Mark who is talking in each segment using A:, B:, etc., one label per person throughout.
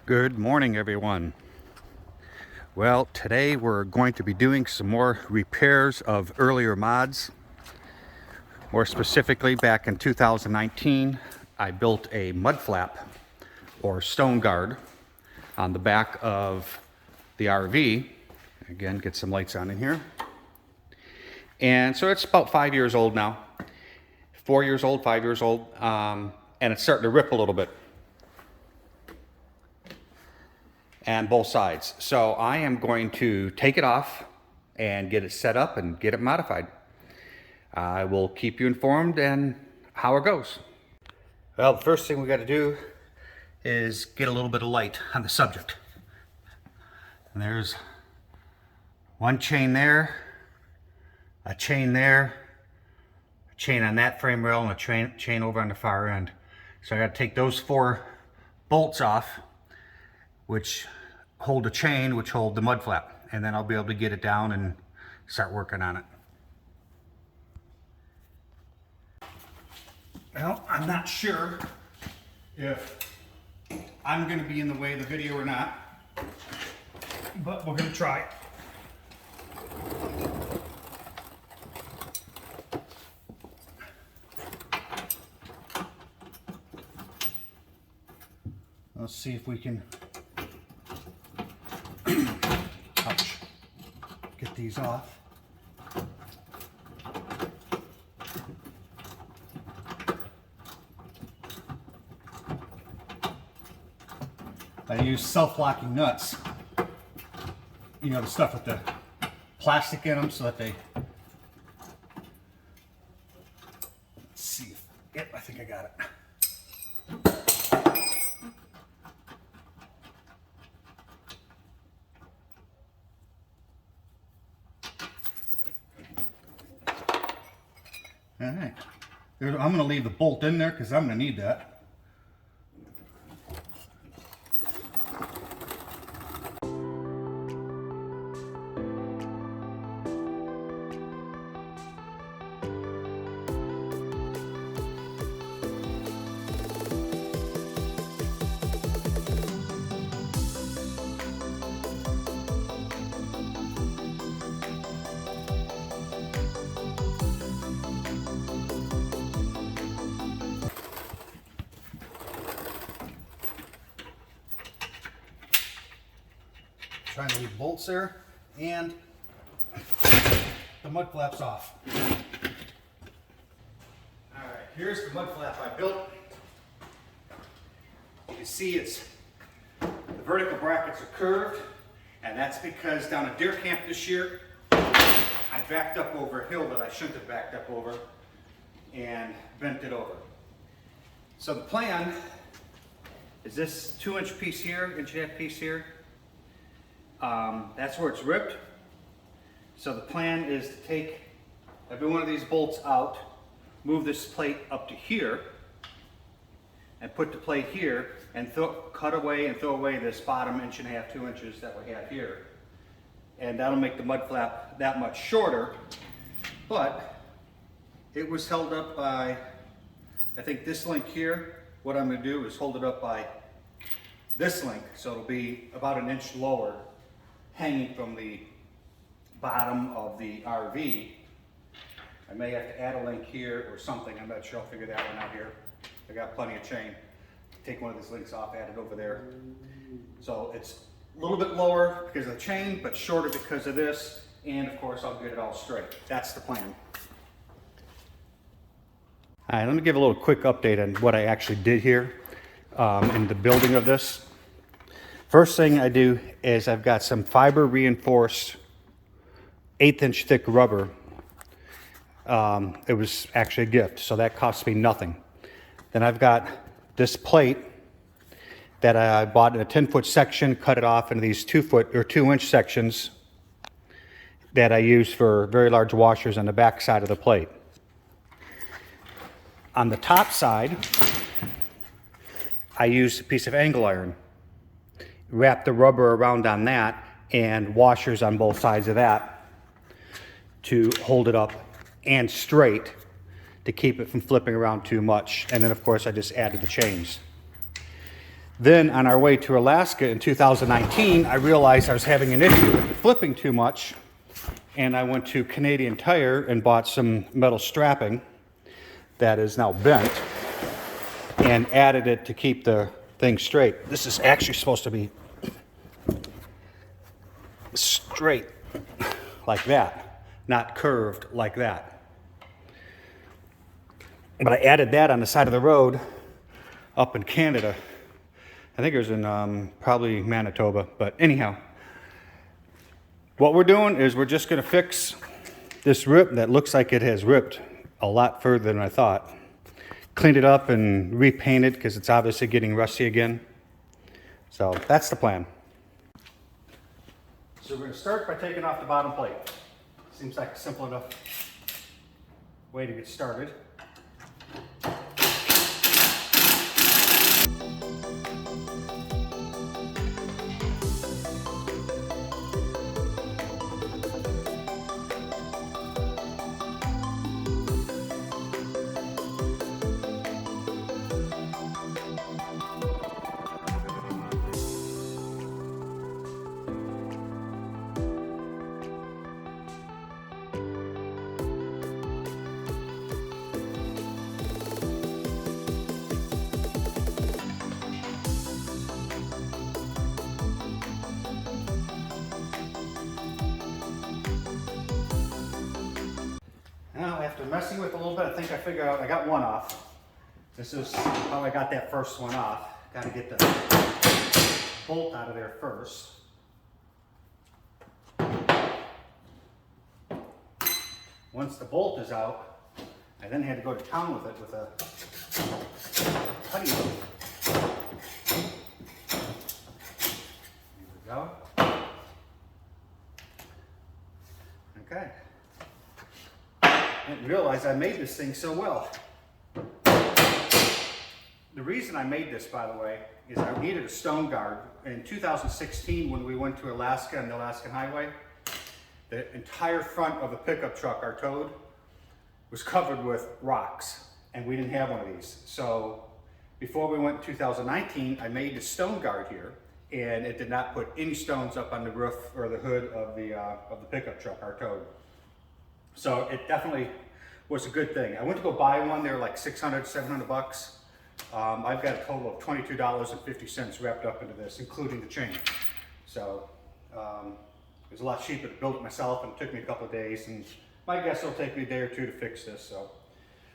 A: Good morning, everyone. Well, today we're going to be doing some more repairs of earlier mods. More specifically, back in 2019, I built a mudflap or stone guard on the back of the RV. Again, get some lights on in here. And so it's about 5 years old now. 4 years old, 5 years old, and it's starting to rip a little bit. And both sides. So I am going to take it off and get it set up and get it modified. I will keep you informed and how it goes. Well, the first thing we got to do is get a little bit of light on the subject. And there's one chain there, a chain there, a chain on that frame rail, and a chain over on the far end. So I got to take those 4 bolts off, which hold the chain, which hold the mud flap, and then I'll be able to get it down and start working on it. Well, I'm not sure if I'm going to be in the way of the video or not, but we're going to try. Let's see if we can get these off. I use self-locking nuts, you know, the stuff with the plastic in them, so that they, let's see if, yep, I think I got it. All right, I'm going to leave the bolt in there because I'm going to need that. Trying to leave bolts there, and the mud flap's off. All right, here's the mud flap I built. You can see the vertical brackets are curved, and that's because down at deer camp this year, I backed up over a hill that I shouldn't have backed up over and bent it over. So the plan is this 2-inch piece here, 1.5-inch piece here. That's where it's ripped. So the plan is to take every one of these bolts out, move this plate up to here, and put the plate here, and cut away and throw away this bottom 1.5, 2 inches that we have here. And that'll make the mud flap that much shorter, but it was held up by, I think this link here. What I'm going to do is hold it up by this link, so it'll be about 1 inch lower, hanging from the bottom of the RV. I may have to add a link here or something. I'm not sure. I'll figure that one out here. I got plenty of chain. Take one of these links off, add it over there. So it's a little bit lower because of the chain, but shorter because of this. And of course, I'll get it all straight. That's the plan. All right, let me give a little quick update on what I actually did here in the building of this. First thing I do is I've got some fiber reinforced 1/8-inch thick rubber. It was actually a gift, so that cost me nothing. Then I've got this plate that I bought in a 10-foot section, cut it off into these 2-foot or 2-inch sections that I use for very large washers on the back side of the plate. On the top side, I used a piece of angle iron. Wrap the rubber around on that and washers on both sides of that to hold it up and straight to keep it from flipping around too much. And then of course I just added the chains. Then on our way to Alaska in 2019, I realized I was having an issue with flipping too much, and I went to Canadian Tire and bought some metal strapping that is now bent and added it to keep the thing straight. This is actually supposed to be straight like that, not curved like that. But I added that on the side of the road up in Canada. I think it was in probably Manitoba, but anyhow. What we're doing is we're just gonna fix this rip that looks like it has ripped a lot further than I thought. Cleaned it up and repainted because it's obviously getting rusty again. So that's the plan. So we're going to start by taking off the bottom plate. Seems like a simple enough way to get started. Now, after messing with it a little bit, I think I figured out I got one off. This is how I got that first one off. Got to get the bolt out of there first. Once the bolt is out, I then had to go to town with it with a putty wheel. Here we go. Okay. I didn't realize I made this thing so well. The reason I made this, by the way, is I needed a stone guard. In 2016, when we went to Alaska on the Alaskan Highway, the entire front of the pickup truck, our Toad, was covered with rocks, and we didn't have one of these. So before we went in 2019, I made the stone guard here, and it did not put any stones up on the roof or the hood of the pickup truck, our Toad. So it definitely was a good thing. I went to go buy one. They were like 600, 700 bucks. I've got a total of $22.50 wrapped up into this, including the chain. So it was a lot cheaper to build it myself, and it took me a couple of days. And my guess it'll take me a day or two to fix this. So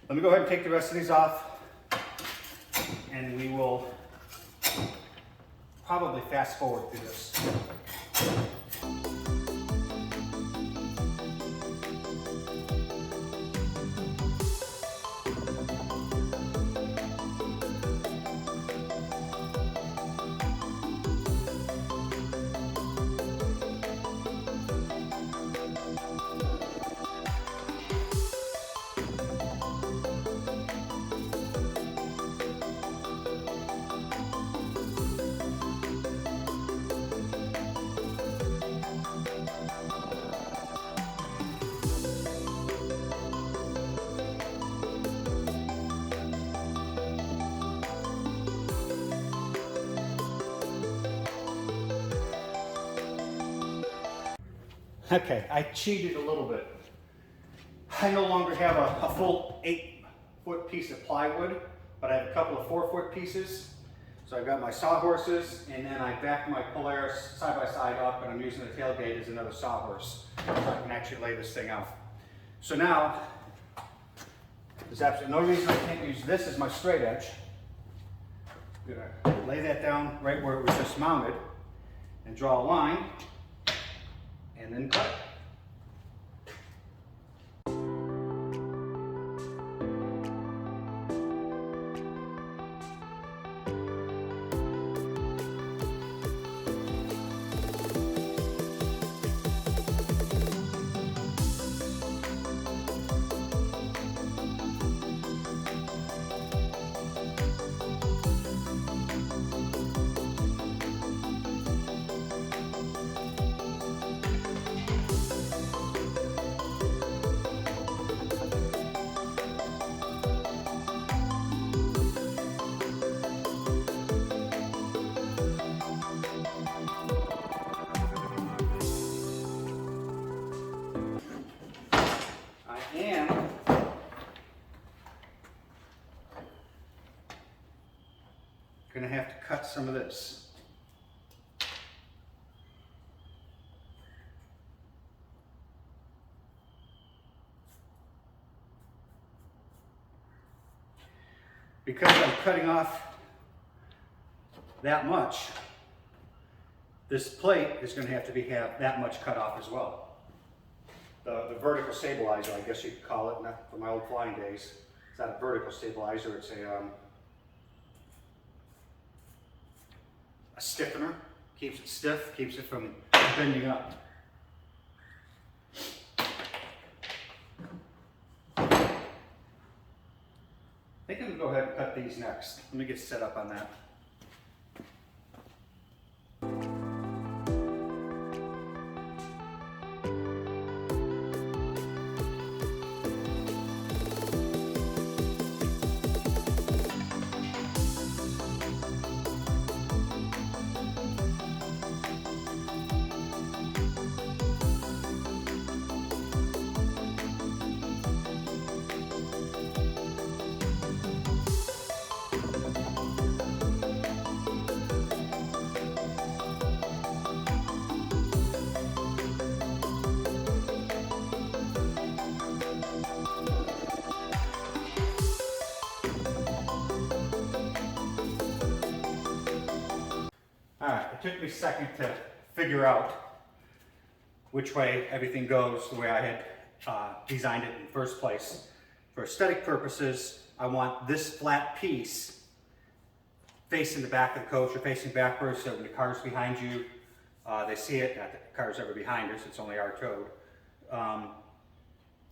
A: let me go ahead and take the rest of these off, and we will probably fast forward through this. Okay, I cheated a little bit. I no longer have a full 8-foot piece of plywood, but I have a couple of 4-foot pieces. So I've got my sawhorses, and then I backed my Polaris side by side up, and I'm using the tailgate as another sawhorse, so I can actually lay this thing out. So now, there's absolutely no reason I can't use this as my straight edge. I'm gonna lay that down right where it was just mounted, and draw a line, and then cut it. cut some of this. Because I'm cutting off that much, this plate is going to have that much cut off as well. The vertical stabilizer, I guess you could call it, not from my old flying days. It's not a vertical stabilizer, it's a stiffener. Keeps it stiff, keeps it from bending up. I think I'm going to go ahead and cut these next. Let me get set up on that. It took me a second to figure out which way everything goes the way I had designed it in the first place. For aesthetic purposes, I want this flat piece facing the back of the coach or facing backwards, so when the car's behind you, they see it. Not that the car's ever behind us, it's only our toad.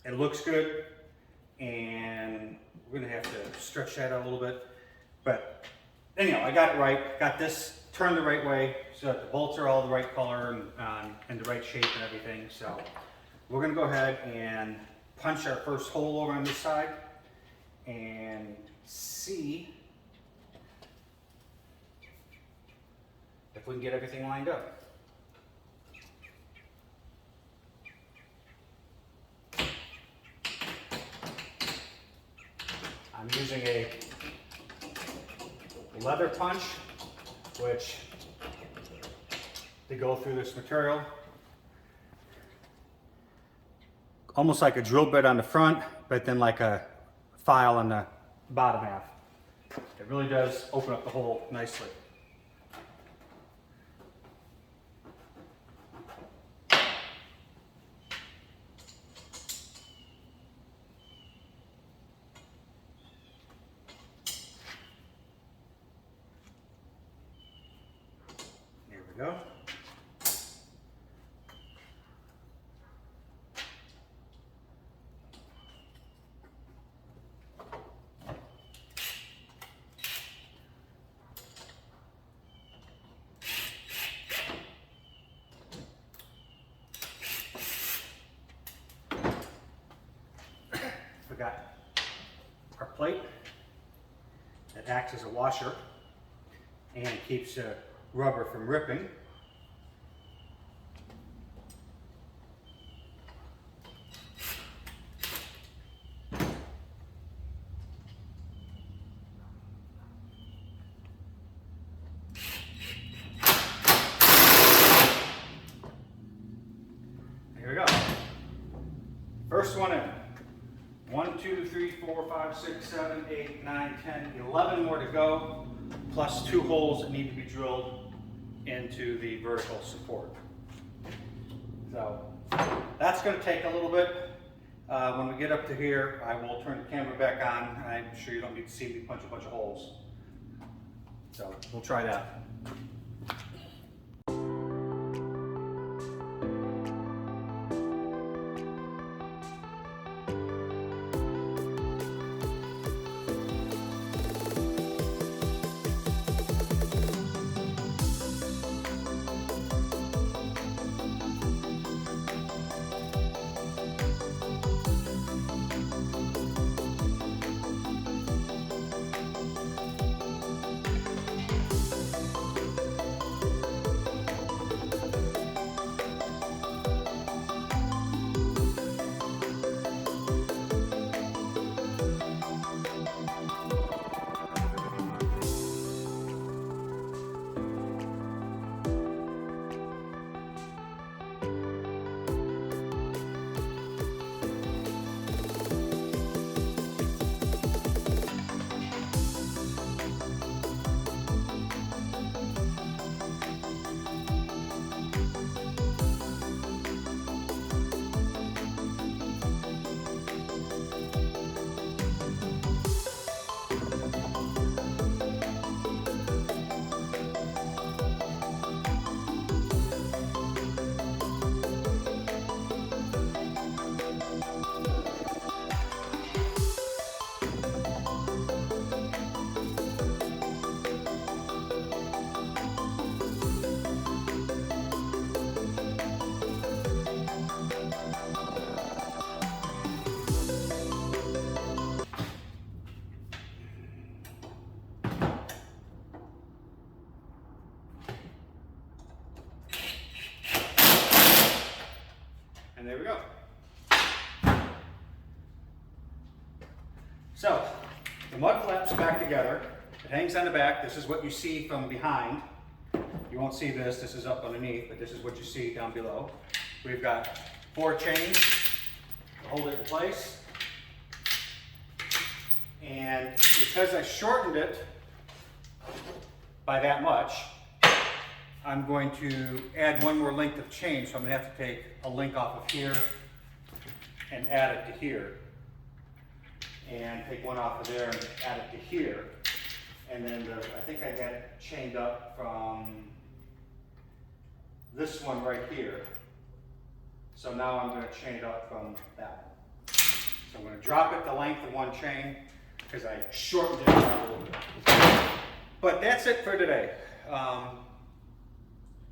A: It looks good, and we're gonna have to stretch that out a little bit. But anyhow, I got it right, got this turned the right way, so that the bolts are all the right color and the right shape and everything. So we're gonna go ahead and punch our first hole over on this side and see if we can get everything lined up. I'm using a leather punch, which to go through this material, almost like a drill bit on the front, but then like a file on the bottom half. It really does open up the hole nicely. Go. We got our plate that acts as a washer and keeps the rubber from ripping. Here we go. First one in. 1, 2, 3, 4, 5, 6, 7, 8, 9, 10, 11 more to go, plus 2 holes that need to be drilled into the vertical support. So that's going to take a little bit. When we get up to here, I will turn the camera back on. I'm sure you don't need to see me punch a bunch of holes. So we'll try that. there we go. So, the mud flap's back together. It hangs on the back. This is what you see from behind. You won't see this. This is up underneath, but this is what you see down below. We've got 4 chains to hold it in place. And because I shortened it by that much, I'm going to add one more length of chain. So I'm going to have to take a link off of here and add it to here. And take one off of there and add it to here. And then I think I got it chained up from this one right here. So now I'm going to chain it up from that one. So I'm going to drop it the length of one chain because I shortened it a little bit. But that's it for today.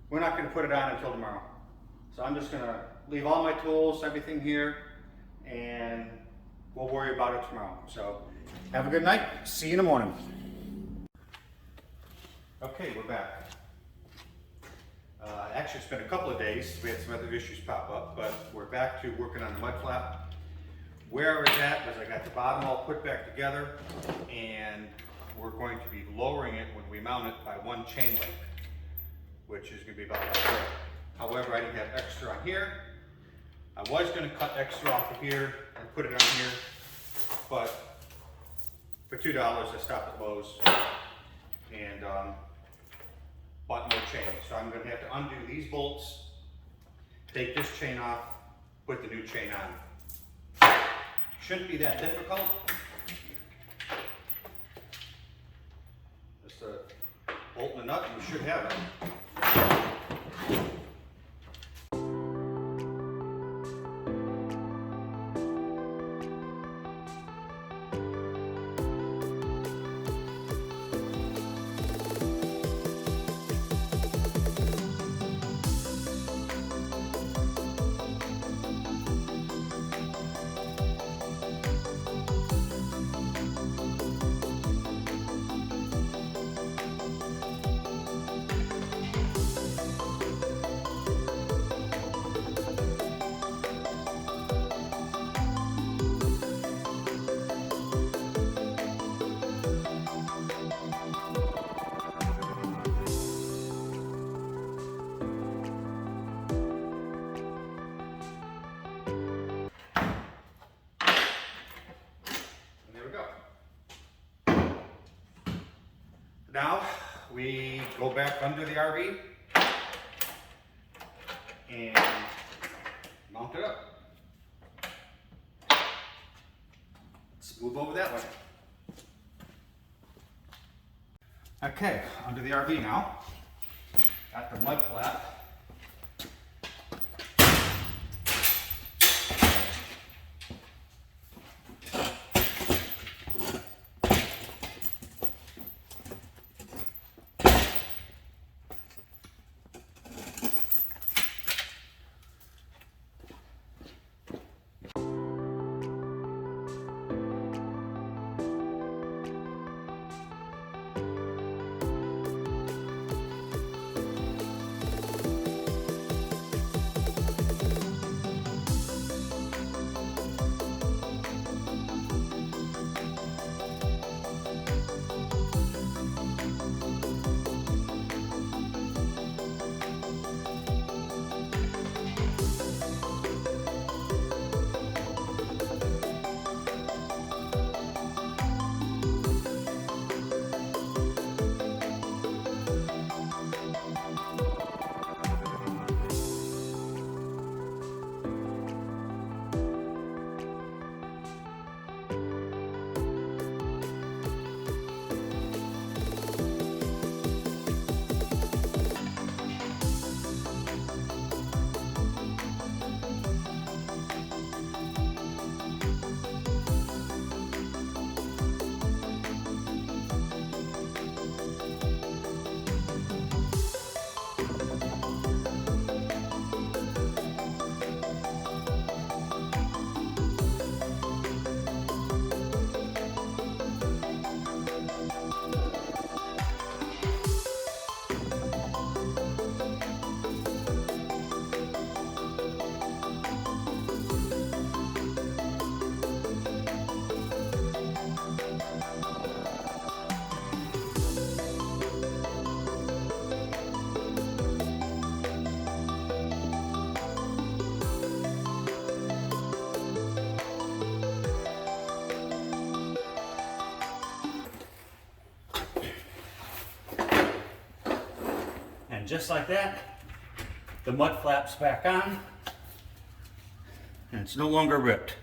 A: We're not going to put it on until tomorrow. So I'm just going to leave all my tools, everything here, and we'll worry about it tomorrow. So have a good night. See you in the morning. Okay, we're back. Actually, it's been a couple of days. We had some other issues pop up, but we're back to working on the mud flap. Where I was at was I got the bottom all put back together, and we're going to be lowering it when we mount it by 1 chain link, which is going to be about like that. However, I didn't have extra on here. I was going to cut extra off of here and put it on here, but for $2 I stopped at Lowe's and bought no chain. So I'm going to have to undo these bolts, take this chain off, put the new chain on. Shouldn't be that difficult. Just a bolt and a nut and you should have it. Now we go back under the RV and mount it up. Let's move over that way. Okay, under the RV now. Got the mud flap. And just like that, the mud flap's back on, and it's no longer ripped.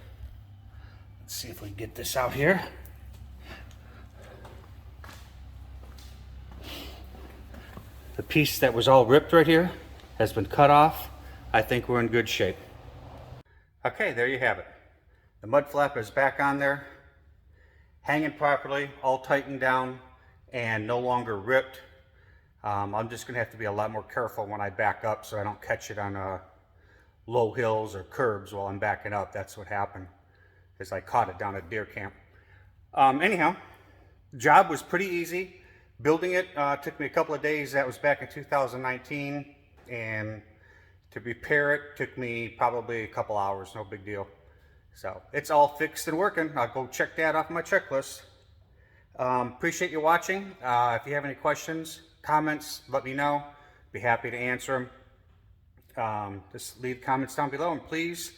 A: Let's see if we can get this out here. The piece that was all ripped right here has been cut off. I think we're in good shape. Okay, there you have it. The mud flap is back on there, hanging properly, all tightened down, and no longer ripped. I'm just gonna have to be a lot more careful when I back up so I don't catch it on low hills or curbs while I'm backing up. That's what happened, is I caught it down at deer camp. Anyhow, the job was pretty easy. Building it took me a couple of days. That was back in 2019, and to repair it took me probably a couple hours, no big deal. So it's all fixed and working. I'll go check that off my checklist. Appreciate you watching. If you have any questions, comments, let me know. Be happy to answer them. Just leave comments down below, and please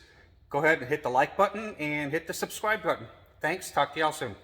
A: go ahead and hit the like button and hit the subscribe button. Thanks. Talk to y'all soon.